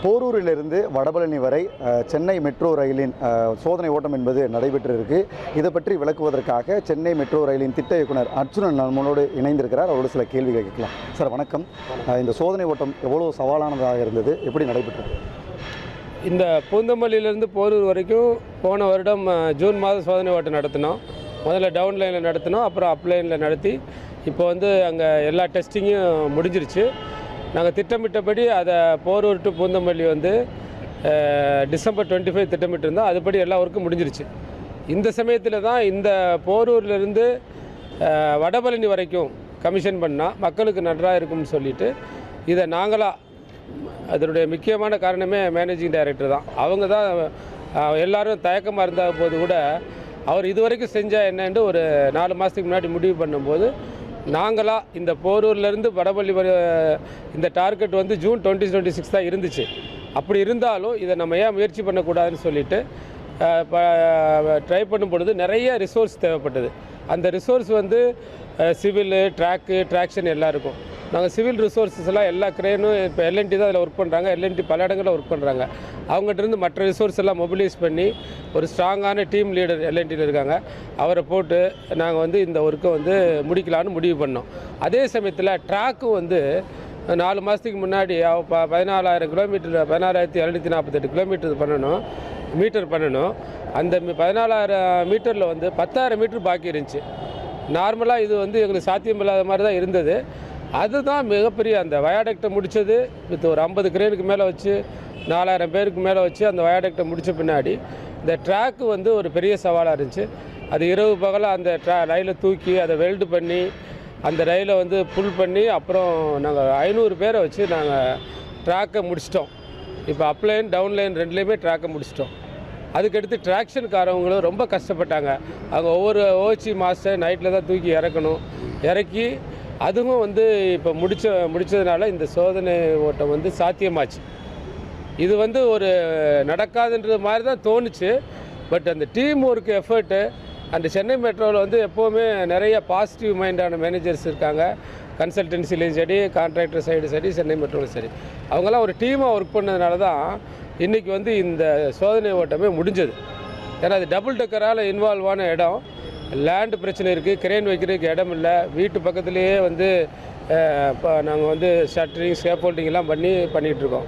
போரூரிலிருந்து வடபழனி வரை சென்னை மெட்ரோ ரயிலின் சோதனை ஓட்டம் என்பது நடைபெற்றிருக்கு. இதை பற்றி விளக்குவதற்காக சென்னை மெட்ரோ ரயிலின் திட்ட இயக்குனர் அர்ஜுனன் நம்மளோடு இணைந்திருக்கிறார். அவரோடு சில கேள்விகள் கேட்கலாம். சார் வணக்கம். இந்த சோதனை ஓட்டம் எவ்வளோ சவாலானதாக இருந்தது, எப்படி நடைபெற்றது? இந்த பூந்தமல்லியிலேருந்து போரூர் வரைக்கும் போன வருடம் ஜூன் மாதம் சோதனை ஓட்டம் நடத்தினோம். முதல்ல டவுன் லைனில் நடத்தினோம், அப்புறம் அப் லைனில் நடத்தி இப்போ அங்கே எல்லா டெஸ்டிங்கும் முடிஞ்சிருச்சு. நாங்கள் திட்டமிட்டபடி அதை போரூர் டு பூந்தமல்லி டிசம்பர் 25 திட்டமிட்டிருந்தோம். அதுபடி எல்லா ஒர்க்கும் முடிஞ்சிருச்சு. இந்த சமயத்தில் தான் இந்த போரூர்லேருந்து வடபழனி வரைக்கும் கமிஷன் பண்ணால் மக்களுக்கு நன்றாக இருக்கும்னு சொல்லிவிட்டு இதை நாங்களாக, அதனுடைய முக்கியமான காரணமே மேனேஜிங் டைரக்டர் தான். அவங்க தான் எல்லோரும் தயக்கமாக இருந்த போது கூட அவர் இதுவரைக்கும் செஞ்சால் என்னென்று ஒரு 4 மாதத்துக்கு முன்னாடி முடிவு பண்ணும்போது நாங்களாக இந்த போரூர்லேருந்து வடபழனி இந்த டார்கெட் ஜூன் 2026 தான் இருந்துச்சு. அப்படி இருந்தாலும் இதை நம்ம ஏன் முயற்சி பண்ணக்கூடாதுன்னு சொல்லிட்டு ட்ரை பண்ணும் பொழுது நிறைய ரிசோர்ஸ் தேவைப்பட்டது. அந்த ரிசோர்ஸ் சிவிலு, ட்ராக்ஷன் எல்லாம் இருக்கும். நாங்கள் சிவில் ரிசோர்ஸஸ் எல்லாம் எல்லா கிரேனும் இப்போ எல்என்டி தான் அதில் ஒர்க் பண்ணுறாங்க. எல்என்டி பல இடங்களில் ஒர்க் பண்ணுறாங்க. அவங்ககிட்ட மற்ற ரிசோர்ஸ் எல்லாம் மொபிலைஸ் பண்ணி ஒரு ஸ்ட்ராங்கான டீம் லீடர் எல்என்டியில் இருக்காங்க, அவரை போட்டு நாங்கள் இந்த ஒர்க்கை முடிக்கலான்னு முடிவு பண்ணோம். அதே சமயத்தில் ட்ராக்கும் 4 மாதத்துக்கு முன்னாடி 14,000 கிலோமீட்டர் 16,748 கிலோமீட்டர் மீட்டர் பண்ணணும். அந்த 14,000 மீட்டரில் 10,000 மீட்டர் பாக்கி இருந்துச்சு. நார்மலாக இது எங்களுக்கு சாத்தியமில்லாத மாதிரி தான் இருந்தது. அதுதான் மிகப்பெரிய அந்த வயாடக்டை முடித்தது வித் ஒரு 50 கிரேனுக்கு மேலே வச்சு 4,000 பேருக்கு மேலே வச்சு அந்த வயாடக்டை முடித்த பின்னாடி இந்த ட்ராக்கு ஒரு பெரிய சவாலாக இருந்துச்சு. அது இரவு பகலாக அந்த ரயிலை தூக்கி அதை வெல்டு பண்ணி அந்த ரயிலை புல் பண்ணி அப்புறம் நாங்கள் 500 பேரை வச்சு நாங்கள் ட்ராக்கை முடிச்சிட்டோம். இப்போ அப்லைன் டவுன் லைன் ரெண்டுலேயுமே ட்ராக்கை முடிச்சிட்டோம். அதுக்கடுத்து ட்ராக்ஷனுக்காரவங்களும் ரொம்ப கஷ்டப்பட்டாங்க. அவங்க ஒவ்வொரு ஓச்சி மாஸ்டர் நைட்டில் தான் தூக்கி இறக்கி அதுவும் இப்போ முடித்ததுனால இந்த சோதனை ஓட்டம் சாத்தியமாச்சு. இது ஒரு நடக்காதுன்ற மாதிரி தான் தோணுச்சு. பட் அந்த டீம் ஒர்க் எஃபர்ட்டு அந்த சென்னை மெட்ரோவில் எப்போவுமே நிறைய பாசிட்டிவ் மைண்டான மேனேஜர்ஸ் இருக்காங்க. கன்சல்டன்சிலையும் சரி, கான்ட்ராக்டர் சைடு சரி, சென்னை மெட்ரோவில் சரி, அவங்கெல்லாம் ஒரு டீமாக ஒர்க் பண்ணதுனால தான் இன்றைக்கி இந்த சோதனை ஓட்டமே முடிஞ்சது. ஏன்னா அது டபுள் டக்கரால் இன்வால்வ் ஆன இடம், லேண்டு பிரச்சனை இருக்குது, கிரேன் வைக்கிறதுக்கு இடம் இல்லை, வீட்டு பக்கத்துலேயே இப்போ நாங்கள் ஷட்டரிங், ஸ்கேஃபோல்டிங்லாம் பண்ணிகிட்ருக்கோம்.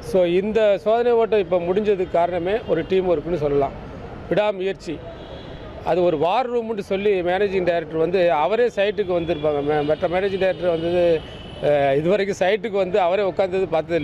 ஸோ இந்த சோதனை ஓட்டம் இப்போ முடிஞ்சதுக்கு காரணமே ஒரு டீம் ஒர்க்குன்னு சொல்லலாம், விடாமுயற்சி. அது ஒரு வார் ரூம்னு சொல்லி மேனேஜிங் டைரக்டர் அவரே சைட்டுக்கு வந்திருப்பாங்க. மற்ற மேனேஜிங் டைரக்டர் இதுவரைக்கும் சைட்டுக்கு அவரே உட்காந்தது பார்த்தது.